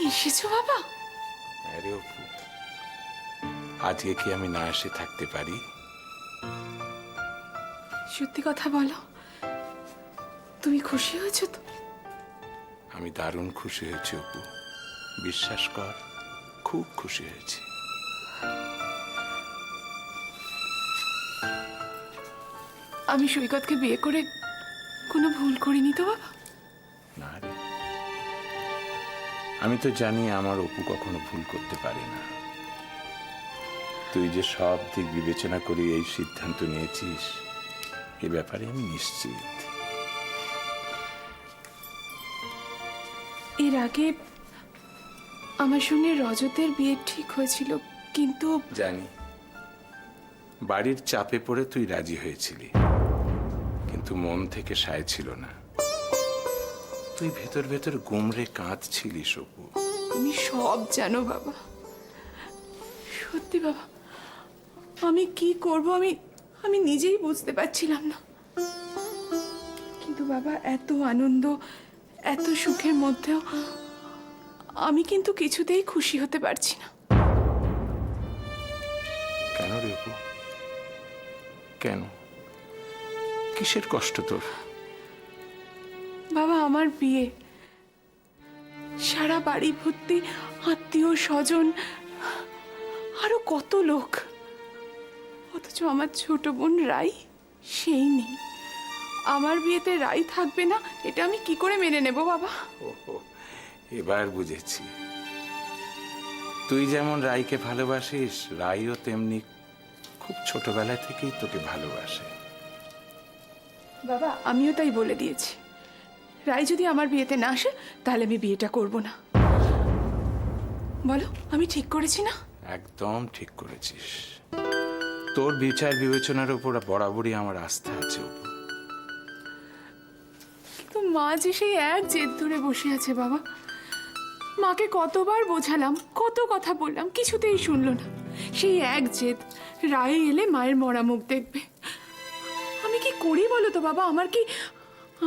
এসেছো বাবা? আরে অপু, আজকে কি আমি না এসে থাকতে পারি? সত্যি কথা বলো, তুমি খুশি হয়েছো তো? আমি দারুণ খুশি হয়েছি অপু, বিশ্বাস কর, খুব খুশি হয়েছি। আমি সৈকতকে বিয়ে করে কোনো ভুল করিনি তো বাবা? না রে, আমি তো জানি আমার অপু কখনো ভুল করতে পারে না। তুই যে সব দিক বিবেচনা করে এই সিদ্ধান্ত নিয়েছিস, এ ব্যাপারে আমি নিশ্চিত। এর আগে আমার সঙ্গে রজতের বিয়ে ঠিক হয়েছিল, কিন্তু জানি বাড়ির চাপে পড়ে তুই রাজি হয়েছিলি, কিন্তু মন থেকে সায় ছিল না। তুই ভেতর ভেতর গুমরে কাঁদছিলিস অপু। তুমি সব জানো বাবা। সত্যি বাবা, আমি কি করব আমি নিজেই বুঝতে পারছিলাম না। কিন্তু বাবা, এত আনন্দ, এত সুখের মধ্যেও আমি কিন্তু কিছুতেই খুশি হতে পারছি না। কেন রে অপু, কেন? কিসের কষ্ট তোর? বাবা, আমার বিয়ে, সারা বাড়ি ভর্তি আত্মীয় স্বজন, আরো কত লোক, অথচ আমার ছোট বোন রাই সেই নেই। আমার বিয়েতে রাই থাকবে না, এটা আমি কি করে মেনে নেব বাবা? ওহো, এবার বুঝেছি। তুই যেমন রাইকে ভালোবাসিস, রাইও তেমনি খুব ছোটবেলা থেকেই তোকে ভালোবাসে। বাবা, আমিও তাই বলে দিয়েছি, রাই যদি আমার বিয়েতে না আসে তাহলে আমি বিয়েটা করব না। বলো, আমি ঠিক করেছি না? একদম ঠিক করেছিস। তোর বিচার বিবেচনার উপর বরাবরই আমার আস্থা আছে অপু। কিন্তু মা যে সেই এক জেদ ধরে বসে আছে বাবা। মাকে কতবার বোঝালাম, কত কথা বললাম, কিছুতেই শুনলো না। সেই এক জেদ, রায় এলে মায়ের মরা মুখ দেখবে। আমি কি করি বলো তো বাবা?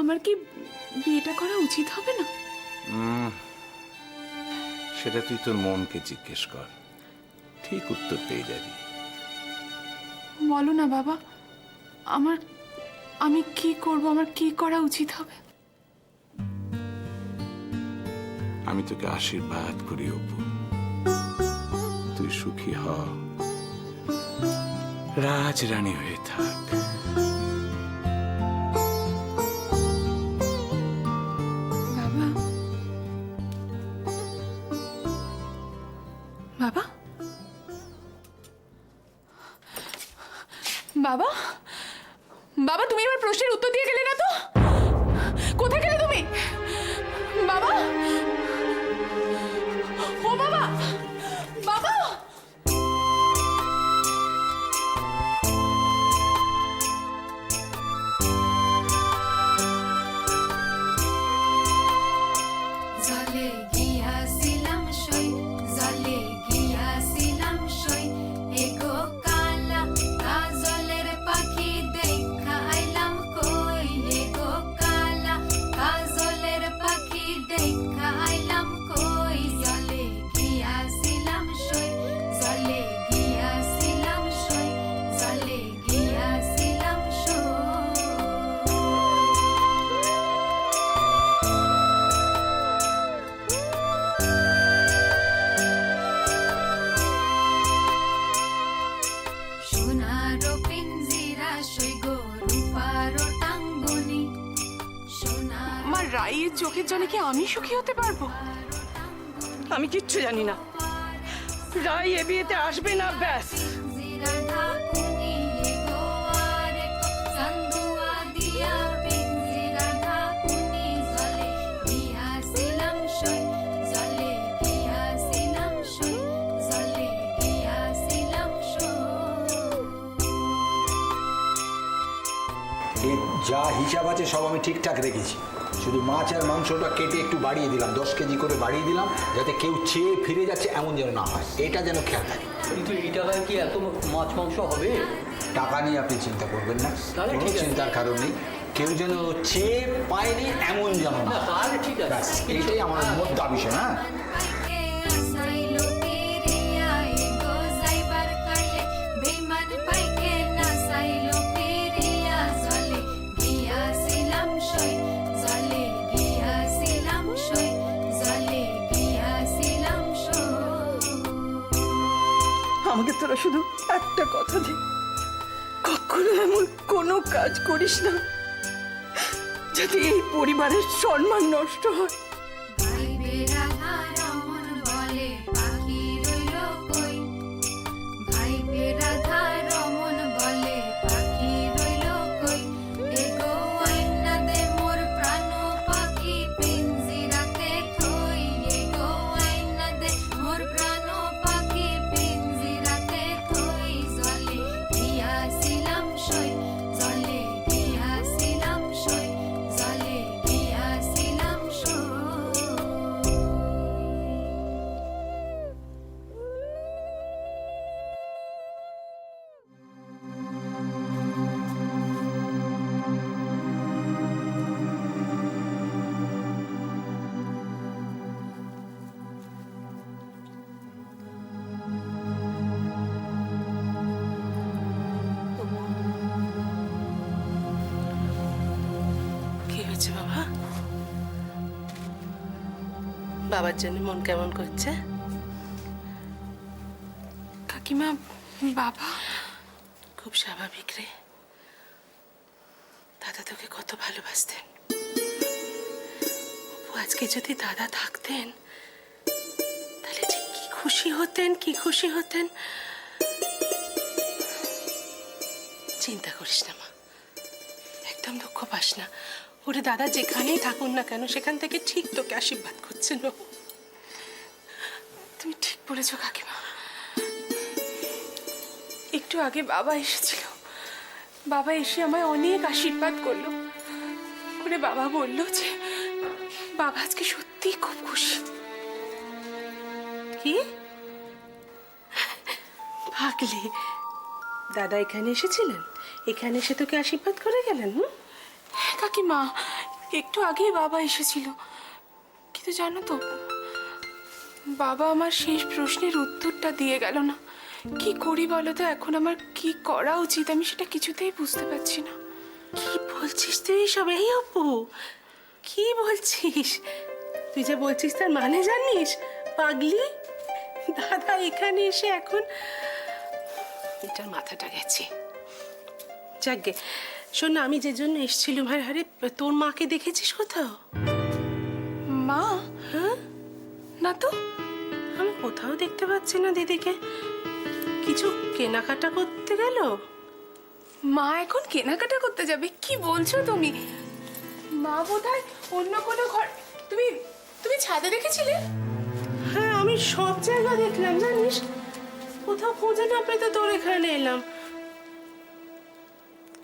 আমার কি বিয়েটা করা উচিত হবে না? সেটা তুই তোর মনকে জিজ্ঞেস কর, ঠিক উত্তর পেয়ে যাবি। বলো না বাবা, আমি কি করব? আমার কি করা উচিত হবে? আমি তোকে আশীর্বাদ করি অপু, তুই সুখী হ, রাজরানী হয়ে থাক। বাবা, বাবা, বাবা, বাবা, তুমি আমার প্রশ্নের উত্তর দিয়ে গেলে না তো? কোথায় গেলে তুমি বাবা? ও বাবা, বাবা! জলে গিয়াছিলাম সই, জলে গিয়াছিলাম সই, এগো কালা কাজলের পাখি দেখা আইলাম কই, এগো কালা কাজলের পাখি দেখা আইলাম কই, জলে গিয়াছিলাম সই, জলে গিয়াছিলাম সই, জলে গিয়াছিলাম সই। সোনারো পিঞ্জিরা সই গো রূপারো টাঙ্গুনি, সোনার আমার রায়ের চোখের জলে কি আমি সুখী হতে পারবো? আমি কিচ্ছু জানি না। রাই এ বিয়েতে আসবে না, ব্যাস। পিঞ্জিরা ঢাকুনি, এগো আরে কো চান্দুয়া দিয়া পিঞ্জিরা ঢাকুনি, জলে গিয়াছিলাম সই, জলে গিয়াছিলাম সই, জলে গিয়াছিলাম সই। এর যা হিসাব আছে সব আমি ঠিকঠাক রেখেছি, শুধু মাছ আর মাংসটা কেটে একটু বাড়িয়ে দিলাম, 10 কেজি করে বাড়িয়ে দিলাম, যাতে কেউ চেয়ে ফিরে যাচ্ছে এমন যেন না হয়, এটা যেন খেয়াল থাকে। কিন্তু এই টাকায় কি এত মাছ মাংস হবে? টাকা নিয়ে আপনি চিন্তা করবেন না, তাহলে কোনো ঠিক আছে। চিন্তার কারণ নেই। কেউ যেন চেয়ে পায়নি এমন যেন না, না, তাহলে ঠিক আছে। ব্যাস এইটাই আমার মোট দাবি, হ্যাঁ। আমাকে তোরা শুধু একটা কথা দে, কখনো এমন কোনো কাজ করিস না যাতে এই পরিবারের সম্মান নষ্ট হয়। ভাইবে রাধা রমন বলে পাখি রইল কই, ভাইবে রাধা রমন বলে পাখি রইল কই, এগো আইনা দে মোর প্রাণ পাখি পিঞ্জিরাতে থই, এগো আইনা দে মোর প্রাণ পাখি পিঞ্জিরাতে থই, জলে গিয়াছিলাম সই, জলে গিয়াছিলাম সই, জলে গিয়াছিলাম সই। কি হয়েছে বাবা? বাবার জন্য মন কেমন করছে? কাকিমা, বাবা খুব স্বাভাবিক রে। দাদা তোকে কত ভালোবাসতেন। অপু, আজকে যদি দাদা থাকতেন তাহলে যে কি খুশি হতেন, কি খুশি হতেন। চিন্তা করিস না মা, একদম দুঃখ পাস না। ওরে দাদা যেখানেই থাকুন না কেন সেখান থেকে ঠিক তোকে আশীর্বাদ করছেন বাবু। তুমি ঠিক বলেছো কাকিমা। একটু আগে বাবা এসেছিল, বাবা এসে আমায় অনেক আশীর্বাদ করলো। করে বাবা বললো যে বাবা আজকে সত্যিই খুব খুশি। কি ভাগলি? দাদা এখানে এসেছিলেন, এখানে এসে তোকে আশীর্বাদ করে গেলেন? হ্যাঁ কাকিমা, একটু আগেই বাবা এসেছিল। কিন্তু জানো তো, বাবা আমার শেষ প্রশ্নের উত্তরটা দিয়ে গেল না। কি করি বলো তো? এখন আমার কি করা উচিত আমি সেটা কিছুতেই বুঝতে পারছি না। কি বলছিস তুই সব? এই অপু, কি বলছিস তুই? যা বলছিস তার মানে জানিস? পাগলি, দাদা এখানে এসে এখন এটার মাথাটা গেছে। যাকগে, শোন না, আমি যে জন্য এসেছিলাম, আরে তোর মাকে দেখেছিস কোথাও? মা? হ্যাঁ, না তো। আমি কোথাও দেখতে পাচ্ছি না দিদিকে। কিছু কেনাকাটা করতে গেল? মা এখন কেনাকাটা করতে যাবে? কি বলছো তুমি? মা বোধহয় অন্য কোনো ঘর। তুমি তুমি ছাদে দেখেছিলে? হ্যাঁ, আমি সব জায়গা দেখলাম জানিস, কোথাও খুঁজে না পেতে তোর এখানে এলাম।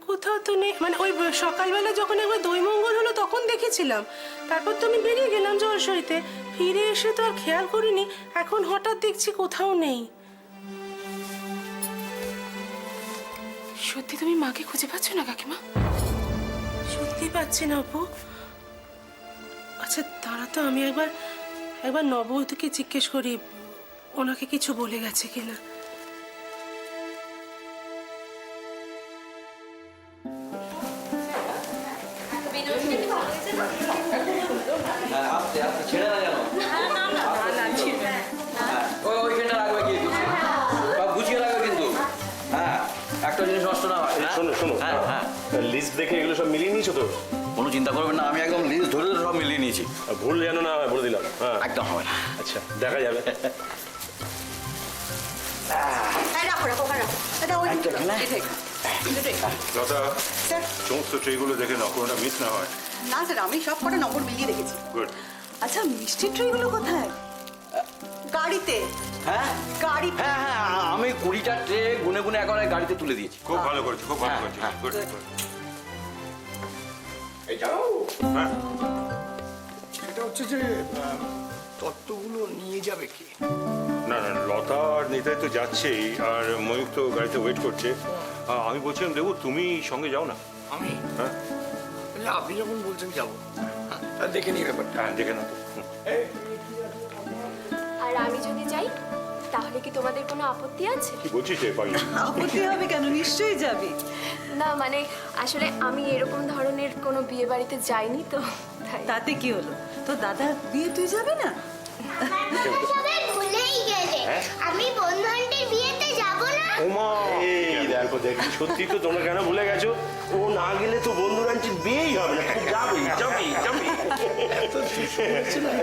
কোথাও তো নেই, মানে ওই সকালবেলা যখন একবার দইমঙ্গল হলো তখন দেখেছিলাম। তারপর তো আমি বেরিয়ে গেলাম জলসইতে, ফিরে এসে তো আর খেয়াল করিনি। এখন হঠাৎ দেখছি কোথাও নেই। সত্যি তুমি মাকে খুঁজে পাচ্ছ না কাকিমা? সত্যি পাচ্ছি না অপু। আচ্ছা তারা তো আমি একবার নববধূকে জিজ্ঞেস করি ওনাকে কিছু বলে গেছে কিনা। ছেড়ে না যেন। ওইখানটা রাখবে কিন্তু, সব গুছিয়ে রাখবে কিন্তু। হ্যাঁ, একটা জিনিস নষ্ট না হয়। হ্যাঁ? শোনো শোনো, হ্যাঁ হ্যাঁ, লিস্ট দেখে এগুলো সব মিলিয়ে নিয়েছো তো? কোনো চিন্তা করবেন না, আমি একদম লিস্ট ধরে ধরে সব মিলিয়ে নিয়েছি। ভুল যেন না হয় বলে দিলাম। হ্যাঁ একদম হবে না। আচ্ছা, দেখা যাবে। লতা, সমস্ত ট্রেগুলো দেখে নাও, কোনোটা মিস না হয়। না স্যার, আমি সব কটা নম্বর মিলিয়ে রেখেছি। গুড। আচ্ছা, মিষ্টির ট্রেগুলো কোথায়? গাড়িতে। হ্যাঁ গাড়িতে। হ্যাঁ হ্যাঁ, আমি 20টা ট্রে গুনে গুনে একবারে গাড়িতে তুলে দিয়েছি। খুব ভালো করেছো, খুব ভালো হ্যাঁ, করেছো। হ্যাঁ। Good good. এই যাও। হ্যাঁ, সেটা হচ্ছে যে তত্ত্বগুলো নিয়ে যাবে কি? না না, লতা আর নিতাই তো যাচ্ছেই, আর ময়ূর তো গাড়িতে ওয়েট করছে। আমি বলছিলাম দেবু, তুমি সঙ্গে যাও না। আমি? হ্যাঁ না, আপনি যখন বলছেন যাবো। হ্যাঁ, দেখে নিই ব্যাপারটা। হ্যাঁ, দেখে নাও তো। আর আমি যদি যাই তাহলে কি তোমাদের কোনো আপত্তি আছে? কি বলছিস রে পাগলি? আপত্তি হবে কেন? নিশ্চয়ই যাবি। না মানে আসলে আমি এরকম ধরনের কোনো বিয়ে বাড়িতে যাইনি তো, তাই। তাতে কি হলো? তো দাদার বিয়ে তুই যাবি না? সবাই ভুলেই গেলে আমি বন্ধু আন্টির বিয়েতে ওমা এই দেখো দেখি সত্যি তো তোমরা কেন ভুলে গেছো ও না গেলে তো বন্ধুর আনছি বিয়েই হবে না যাবেই যাবেই যাবেই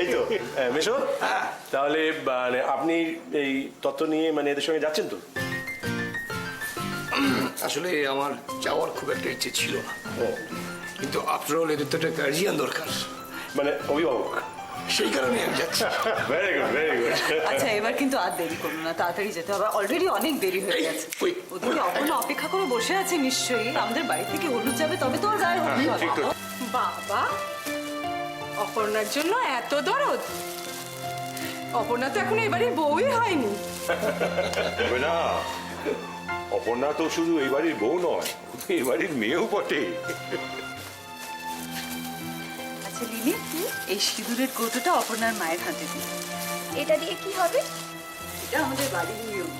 এই তো মেশো তাহলে মানে আপনি এই তত্ত্ব নিয়ে মানে এদের সঙ্গে যাচ্ছেন তো? আসলে আমার যাওয়ার খুব একটা ইচ্ছে ছিল না, কিন্তু আফটার অল এদের তো একটা গার্জিয়ান দরকার, মানে অভিভাবক। সেই কারণে আমি যাচ্ছি। Very good very good. আচ্ছা এবার কিন্তু আর দেরি করুন না, তাড়াতাড়ি যেতে হবে, অলরেডি অনেক দেরি হয়ে গেছে। ওদিকে অপর্ণা অপেক্ষা করে বসে আছে নিশ্চয়ই, আমাদের বাড়ি থেকে হলুদ যাবে তবে তো ওর গায়ে হলুদ হবে। বাবা, অপর্ণার জন্য এত দরদ? অপর্ণা তো এখন এবারে বউই হয়নি। হবে না, অপর্ণা তো শুধু এই বাড়ির বউ নয়, ও তো এই বাড়ির মেয়েও বটে। আচ্ছা লিলি, এই সিঁদুরের কৌটোটা অপর্ণার মায়ের হাতে দিই। এটা দিয়ে কি হবে? এটা আমাদের বাড়ির নিয়ম।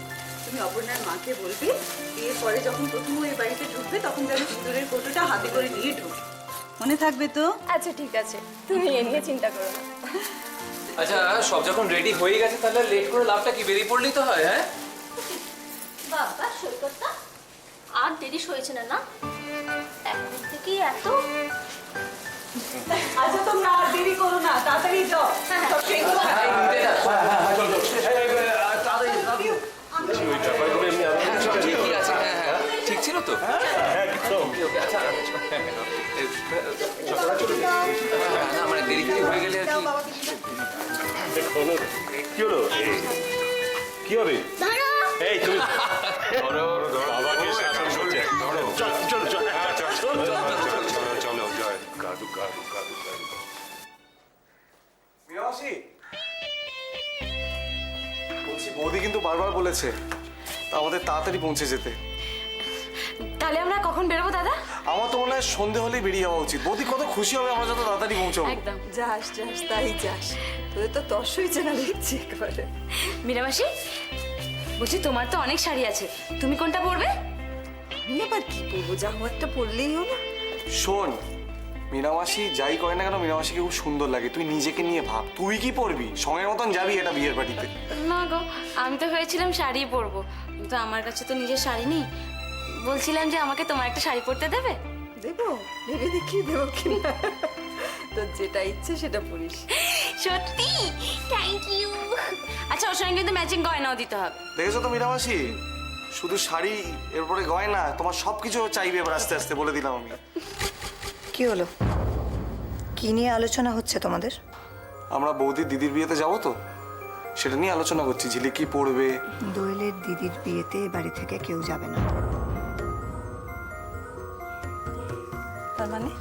তুমি অপর্ণার মাকে বলবে বিয়ের পরে যখন প্রথম ওই বাড়িতে ঢুকবে তখন যেন সিঁদুরের কৌটোটা হাতে করে নিয়ে ঢুকবে, মনে থাকবে তো? আচ্ছা ঠিক আছে, তুমি এ নিয়ে চিন্তা করো না। আচ্ছা সব যখন রেডি হয়ে গেছে তাহলে লেট করে লাভটা কি, বেরিয়ে পড়লেই তো হয়। হ্যাঁ বাবা সৈকতটা আর দেরি হয়েছে না, না এখন থেকেই এত? আচ্ছা তোমরা আর দেরি করো না, তাড়াতাড়ি যাও। সব সেইগুলো ঠিক আছে, হ্যাঁ হ্যাঁ ঠিক ছিল তো। আচ্ছা না মানে দেরি হয়ে গেলে আর কি হলো? কি হবে? এই তুমি বাবাকে শাসন করছে। চলো চলো চলো চলো জয় কাদু কাদু কাদু কাদু। মিনামাসি, বলছি বৌদি কিন্তু বারবার বলেছে আমাদের তাড়াতাড়ি পৌঁছে যেতে। তাহলে আমরা কখন বেরোবো দাদা? আমার তো মনে হয় সন্ধে হলেই বেরিয়ে যাওয়া উচিত। বৌদি কত খুশি হবে আমরা যত তাড়াতাড়ি পৌঁছাবো। একদম। যাস যাস তাই যাস, তোদের তো তস হয়েছে না দেখছি একেবারে। মীরামাসি, বলছি তোমার তো অনেক শাড়ি আছে, তুমি কোনটা পরবে? আমি আবার কি পরবো, যা একটা পরলেই হলো। শোন, মিনামাসি যাই করে না কেন মিনামাসিকে খুব সুন্দর লাগে। তুই নিজেকে নিয়ে ভাব, তুই কি পরবি? সঙ্গের মতন যাবি এটা বিয়ের বাড়িতে। না গো, আমি তো ভেবেছিলাম শাড়ি পরবো, কিন্তু আমার কাছে তো নিজের শাড়ি নেই। বলছিলাম যে আমাকে তোমার একটা শাড়ি পরতে দেবে? দেবো, ভেবে দেখি দেবো কিনা। তোর যেটা ইচ্ছে সেটা পরিস। সত্যি? Thank you. আচ্ছা ওর সঙ্গে কিন্তু ম্যাচিং গয়নাও দিতে হবে। দেখেছো তো মিনামাসি, শুধু শাড়ি এরপরে গয়না, তোমার সবকিছু চাইবে এবার আস্তে আস্তে, বলে দিলাম আমি। কি হলো, কি নিয়ে আলোচনা হচ্ছে তোমাদের? আমরা বৌদির দিদির বিয়েতে যাবো তো, সেটা নিয়ে আলোচনা করছি। ঝিলি কি পড়বে? দোয়েলের দিদির বিয়েতে বাড়ি থেকে কেউ যাবে না। তার মানে?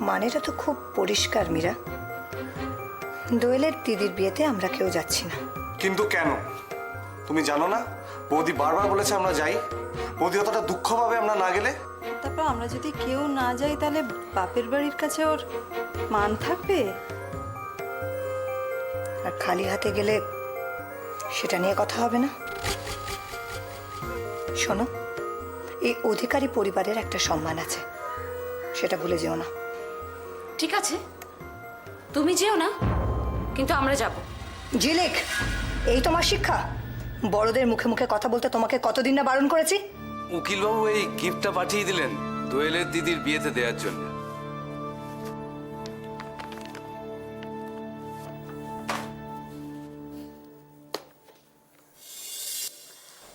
মানেটা তো খুব পরিষ্কার মীরা, দোয়েলের দিদির বিয়েতে আমরা কেউ যাচ্ছি না। কিন্তু কেন তুমি জানো না? বৌদি বারবার বলেছে আমরা যাই। বৌদি অতটা দুঃখ পাবে আমরা না গেলে। তারপর আমরা যদি কেউ না যাই তাহলে বাপের বাড়ির কাছে ওর মান থাকবে? আর খালি হাতে গেলে সেটা নিয়ে কথা হবে না। শোনো, এই অধিকারী পরিবারের একটা সম্মান আছে, সেটা ভুলে যেও না। ঠিক আছে, তুমি যেও না, কিন্তু আমরা যাব। ঝিলিক, এই তোমার শিক্ষা? বড়দের মুখে মুখে কথা বলতে তোমাকে কতদিন না বারণ করেছি? উকিলবাবু এই গিফটটা পাঠিয়ে দিলেন দোয়েলের দিদির বিয়েতে দেওয়ার জন্য।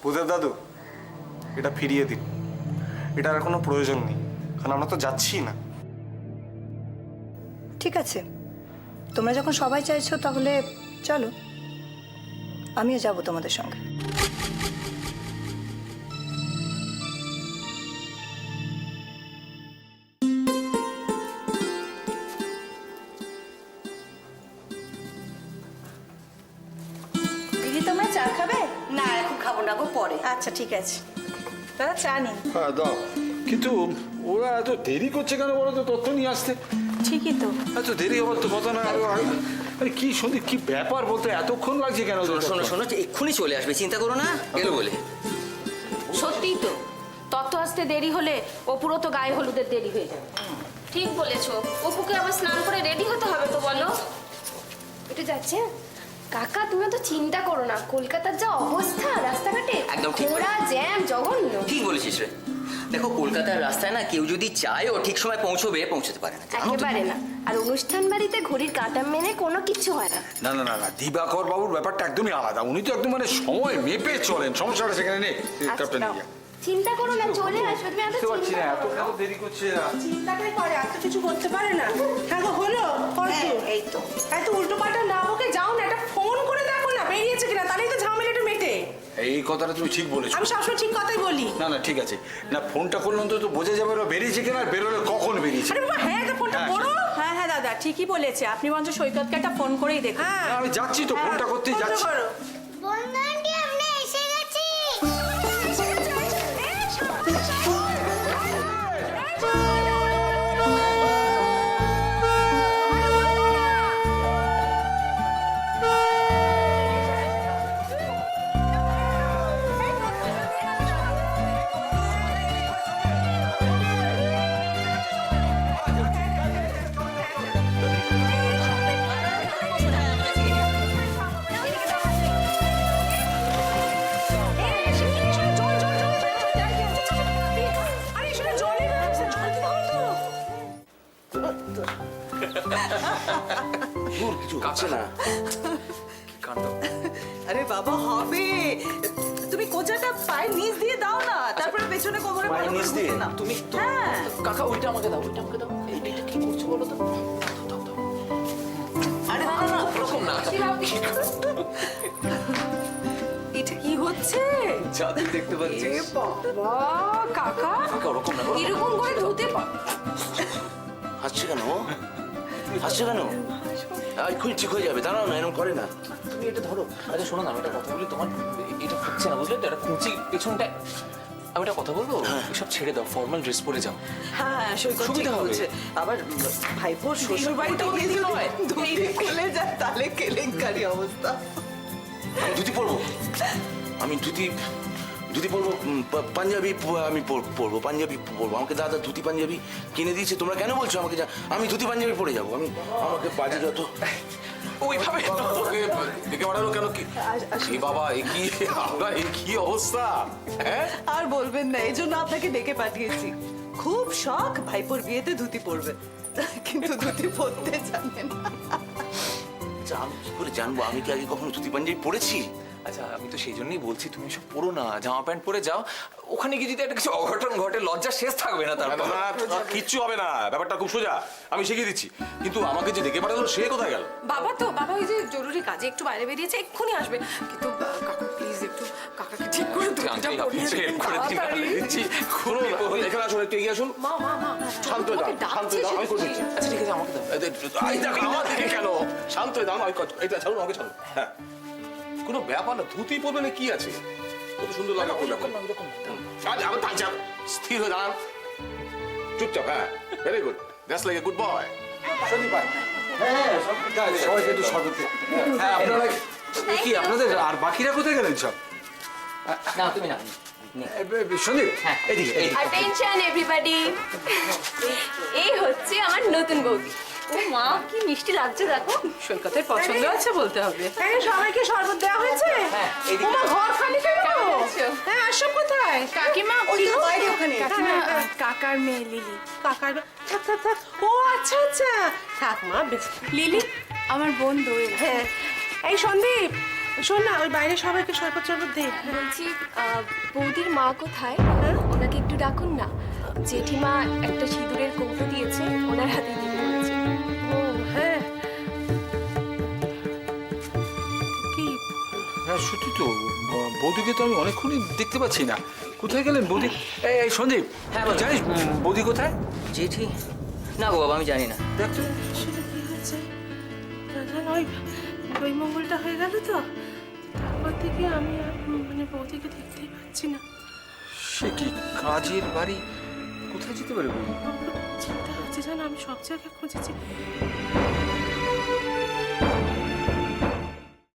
বুধের দাদু, এটা ফিরিয়ে দিন। এটার আর কোনো প্রয়োজন নেই, কারণ আমরা তো যাচ্ছি না। ঠিক আছে, তোমরা যখন সবাই চাইছো তাহলে চলো, আমিও যাব তোমাদের সঙ্গে। দিদি তোমরা চা খাবে? না এখন খাবো না গো, পরে। আচ্ছা ঠিক আছে, তারা চা নিন। হ্যাঁ দাও, কিন্তু ওরা এত দেরি করছে কেন বলো তো তথ্য নিয়ে আসতে? ঠিকই তো, এত দেরি হওয়ার তো কথা না। আরে কি সন্দীপ, কি ব্যাপার বলতে এতক্ষণ লাগছে কেন? শোনো শোনো, এক্ষুনি চলে আসবে, চিন্তা করো না, গেল বলে। সত্যিই তো, তত্ত্ব আসতে দেরি হলে অপুরও তো গায়ে হলুদের দেরি হয়ে যাবে। ঠিক বলেছো, অপুকে আবার স্নান করে রেডি হতে হবে তো, বলো। একটু যাচ্ছে কাকা, তুমি তো চিন্তা করো না, কলকাতার যা অবস্থা রাস্তাঘাটে। একদম ঠিক ঘোড়া জ্যাম জঘন্য। ঠিক বলেছিস রে। দেখো কলকাতার রাস্তায় না কেউ যদি চায় ও ঠিক সময় পৌঁছতে পারে না, জানো তো? একেবারে না। আর অনুষ্ঠান বাড়িতে ঘড়ির কাঁটা মেনে কোনো কিছু হয় না। না না না না, দিবাকর বাবুর ব্যাপারটা একদমই আলাদা। উনি তো একদম মানে সময় মেপে চলেন। সমস্যাটা সেখানে নেই। ক্যাপ্টেন নিয়ে চিন্তা করো না, চলে আসবে। তুমি এত চিন্তা করো না। দেরি করছে। চিন্তাটাই করে, আর তো কিছু করতে পারে না। হ্যাঁ গো, হলো এই তো এত উল্টো পাল্টা না বকে যাও না, একটা ফোন করে দেখো না বেরিয়েছে কিনা, তাহলেই তো ঝামেলাটা মেটে। এই কথাটা তুমি ঠিক বলেছো। আমি সবসময় ঠিক কথাই বলি। না না ঠিক আছে, না ফোনটা করলে অন্তত বোঝা যাবে ওরা বেরিয়েছে কিনা, আর বেরোলে কখন বেরিয়েছে। আরে বাবা, হ্যাঁ তো ফোনটা করো। হ্যাঁ হ্যাঁ দাদা ঠিকই বলেছে, আপনি বরঞ্চ সৈকতকে একটা ফোন করেই দেখুন। হ্যাঁ না, আমি যাচ্ছি তো, ফোনটা করতেই ফোনটা যাচ্ছি। করো। কাছে না। আরে বাবা হবে, তুমি কোচাটা পায়ের নিচ দিয়ে দাও না, তারপরে পেছনে কোমরে পায়ের নিচ দিয়ে? না তুমি হ্যাঁ কাকা ওইটা আমাকে দাও, ওইটা আমাকে দাও। এইটা কি করছো বলো তো? আরে না না ওরকম না। এটা কি হচ্ছে? জাদু দেখতে পাচ্ছিস? এ বাবা কাকা কাকা ওরকম না। এরকম করে ধুতে হাসছে কেন? হাসছে কেন? এক্ষুনি ঠিক হয়ে যাবে, দাঁড়াও না, এরকম করে না। তুমি এটা ধরো। আচ্ছা শোনো না, আমি একটা কথা বলি, তোমার এটা হচ্ছে না বুঝলে তো, একটা কুচি পেছনটা। আমি একটা কথা বলবো, এসব ছেড়ে দাও, ফর্মাল ড্রেস পরে যাও। হ্যাঁ সৈকত সুবিধা ঠিক হবে। বলছে। আবার ভাইপোর শ্বশুর বাড়িতেও যদি ধুতি খুলে যায় তাহলে কেলেঙ্কারি অবস্থা। আমি ধুতি পরবো, আমি ধুতি পরবো, পাঞ্জাবি আমি পরবো, পাঞ্জাবি পরবো। আমাকে দাদা ধুতি পাঞ্জাবি কিনে দিয়েছে, তোমরা কেন বলছো আমাকে? আমি ধুতি পাঞ্জাবি পরে যাবো। আমাকে বাজে যত ওইভাবে দেখে বাড়ালো কেন? কি বাবা, এ কি আপনার, এ কি অবস্থা? হ্যাঁ আর বলবেন না, এই জন্য আপনাকে ডেকে পাঠিয়েছি। খুব শখ ভাইপোর বিয়েতে ধুতি পরবে, কিন্তু ধুতি পরতে জানেন না। আচ্ছা আমি কি করে জানবো? আমি কি আগে কখনো ধুতি পাঞ্জাবি পরেছি? আচ্ছা আমি তো সেই জন্যই বলছি তুমি সব পরো না, জামা প্যান্ট পরে যাও। ওখানে গিয়ে যদি একটা কিছু অঘটন ঘটে, লজ্জা শেষ থাকবে না। তারপর কিচ্ছু হবে না, ব্যাপারটা খুব সোজা, আমি শিখিয়ে দিচ্ছি। কিন্তু আমাকে যে ডেকে পাঠালো সে কোথায় গেল? বাবা ওই যে জরুরি কাজে একটু বাইরে বেরিয়েছে, এক্ষুনি আসবে। কিন্তু কাকু প্লিজ একটু কাকাকে ঠিক করে ধুতিটা পরিয়ে দিন, তাড়াতাড়ি। এখানে আসুন, একটু এগিয়ে আসুন। মা শান্ত হয়ে দাও, শান্ত হয়ে দাও, আমি করে দিচ্ছি। আচ্ছা ঠিক আছে, আমাকে দাও। এই দেখো, আমার দিকে কেন? শান্ত হয়ে দাও না, এটা ছাড়ুন, আমাকে ছাড়ুন। হ্যাঁ কোনো ব্যাপার না, ধুতি পরবে না, কি আছে? কত সুন্দর লাগা পড়বে। আমার থাকছে, স্থির হয়ে দাঁড়ান, চুপচাপ। হ্যাঁ very good, that's like a good boy. সবাইকে একটু স্বাগত। হ্যাঁ আপনারা কি, আপনাদের আর বাকিরা কোথায় গেলেন সব? না তুমি না। সন্দীপ এদিকে। অ্যাটেনশন এভরিবডি, এই হচ্ছে আমার নতুন বৌদি। ও মা কি মিষ্টি লাগছে দেখো। সৈকতের পছন্দ আছে বলতে হবে। হ্যাঁ সবাইকে শরবত দেওয়া হয়েছে। তোমার ঘর খালি কেন? হ্যাঁ আসো কোথায়? কাকিমা বাইরে ওখানে। কাকিমা কাকার মেয়ে লিলি। কাকার থাক। ও আচ্ছা থাক মা, বেশ। লিলি আমার বোন দোয়েল। হ্যাঁ এই সন্দীপ শোন না, ওই বাইরে সবাইকে শরবত দে। বলছি বৌদির মা কোথায়? ওনাকে একটু ডাকুন না। জেঠিমা একটা সিঁদুরের কৌটো দিয়েছে, ওনার হাতে দিতে বলেছে। ও হ্যাঁ কি হ্যাঁ সত্যি তো, বৌদিকে তো আমি অনেকক্ষণই দেখতে পাচ্ছি না। কোথায় গেলেন বৌদি? এই সন্দীপ, হ্যাঁ জানিস বৌদি কোথায়? জেঠি? না গো বাবা, আমি জানি না। দেখ তো। আসলে কি হয়েছে দাদা, ওই মঙ্গলটা হয়ে গেল তো, তারপর থেকে আমি আর মানে বৌদিকে দেখতেই পাচ্ছি না। সে কি কাজের বাড়ি, কোথায় যেতে পারে বৌদি? চিন্তা হচ্ছে, জানো আমি সব জায়গায় খুঁজেছি,